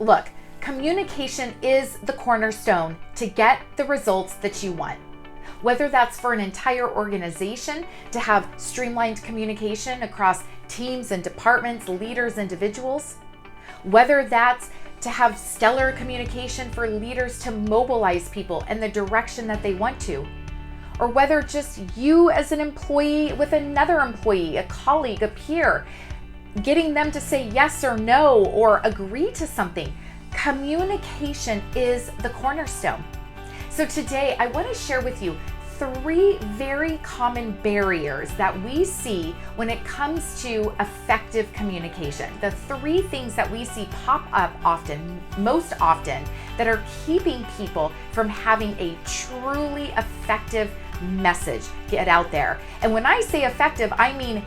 look, communication is the cornerstone to get the results that you want. Whether that's for an entire organization to have streamlined communication across teams and departments, leaders, individuals, whether that's to have stellar communication for leaders to mobilize people in the direction that they want to, or whether just you as an employee with another employee, a colleague, a peer, getting them to say yes or no or agree to something. Communication is the cornerstone. So today I want to share with you 3 very common barriers that we see when it comes to effective communication. The 3 things that we see pop up most often, that are keeping people from having a truly effective message get out there. And when I say effective, I mean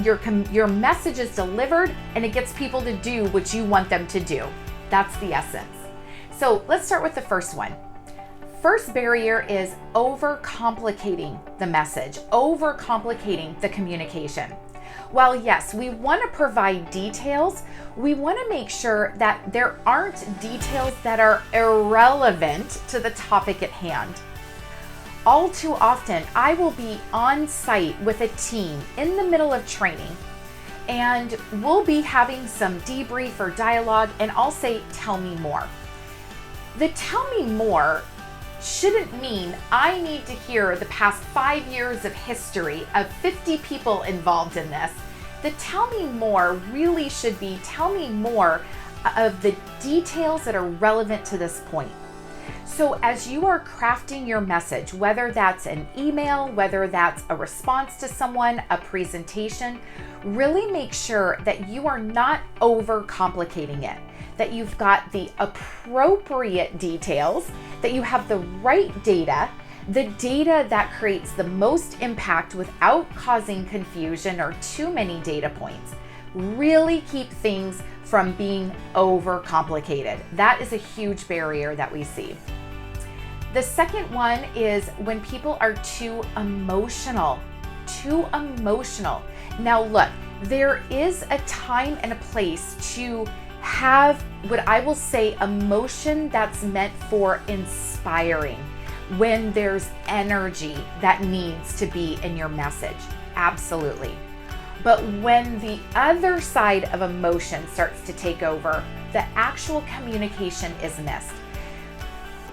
your message is delivered and it gets people to do what you want them to do. That's the essence. So let's start with the first one. First barrier is overcomplicating the message, overcomplicating the communication. While yes, we want to provide details, we want to make sure that there aren't details that are irrelevant to the topic at hand. All too often, I will be on site with a team in the middle of training, and we'll be having some debrief or dialogue, and I'll say, tell me more. The tell me more shouldn't mean I need to hear the past 5 years of history of 50 people involved in this. The tell me more really should be tell me more of the details that are relevant to this point. So as you are crafting your message, whether that's an email, whether that's a response to someone, a presentation, really make sure that you are not overcomplicating it, that you've got the appropriate details, that you have the right data, the data that creates the most impact without causing confusion or too many data points. Really keep things from being overcomplicated. That is a huge barrier that we see. The second one is when people are too emotional. Now look, there is a time and a place to have what I will say emotion that's meant for inspiring, when there's energy that needs to be in your message. Absolutely. But when the other side of emotion starts to take over, the actual communication is missed.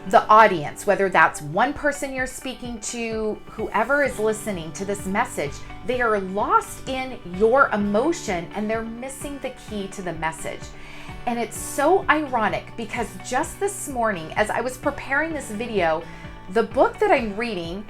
The audience, whether that's one person you're speaking to, whoever is listening to this message, they are lost in your emotion and they're missing the key to the message. And it's so ironic because just this morning, as I was preparing this video, the book that I'm reading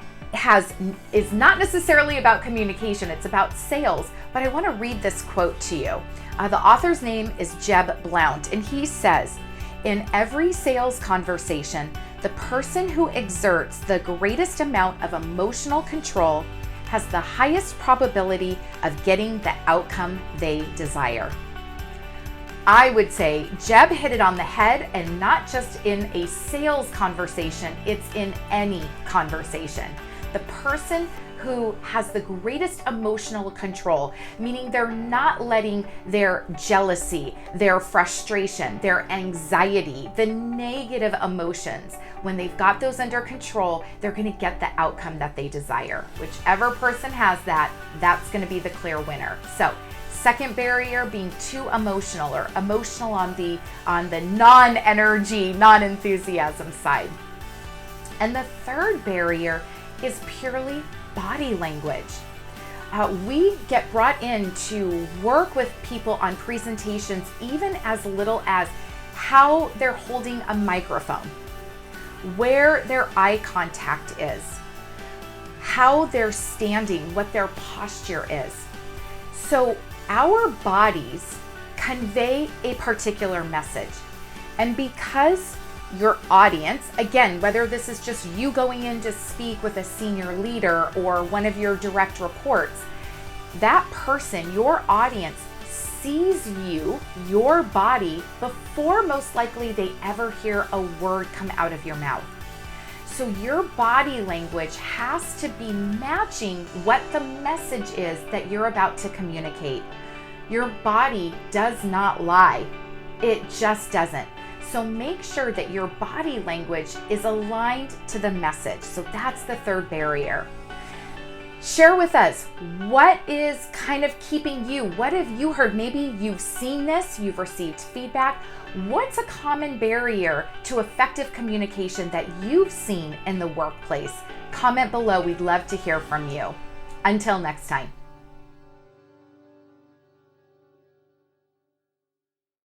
is not necessarily about communication, it's about sales, but I want to read this quote to you. The author's name is Jeb Blount, and he says, "In every sales conversation, the person who exerts the greatest amount of emotional control has the highest probability of getting the outcome they desire." I would say Jeb hit it on the head, and not just in a sales conversation, it's in any conversation. The person who has the greatest emotional control, meaning they're not letting their jealousy, their frustration, their anxiety, the negative emotions, when they've got those under control, they're going to get the outcome that they desire. Whichever person has that, that's going to be the clear winner. So, second barrier, being too emotional, or emotional on the non-energy, non-enthusiasm side. And the third barrier is purely body language. We get brought in to work with people on presentations, even as little as how they're holding a microphone, where their eye contact is, how they're standing, what their posture is. So our bodies convey a particular message. And because your audience, again, whether this is just you going in to speak with a senior leader or one of your direct reports, that person, your audience, sees you, your body, before most likely they ever hear a word come out of your mouth. So your body language has to be matching what the message is that you're about to communicate. Your body does not lie. It just doesn't. So make sure that your body language is aligned to the message. So that's the third barrier. Share with us, what is kind of keeping you? What have you heard? Maybe you've seen this, you've received feedback. What's a common barrier to effective communication that you've seen in the workplace? Comment below. We'd love to hear from you. Until next time.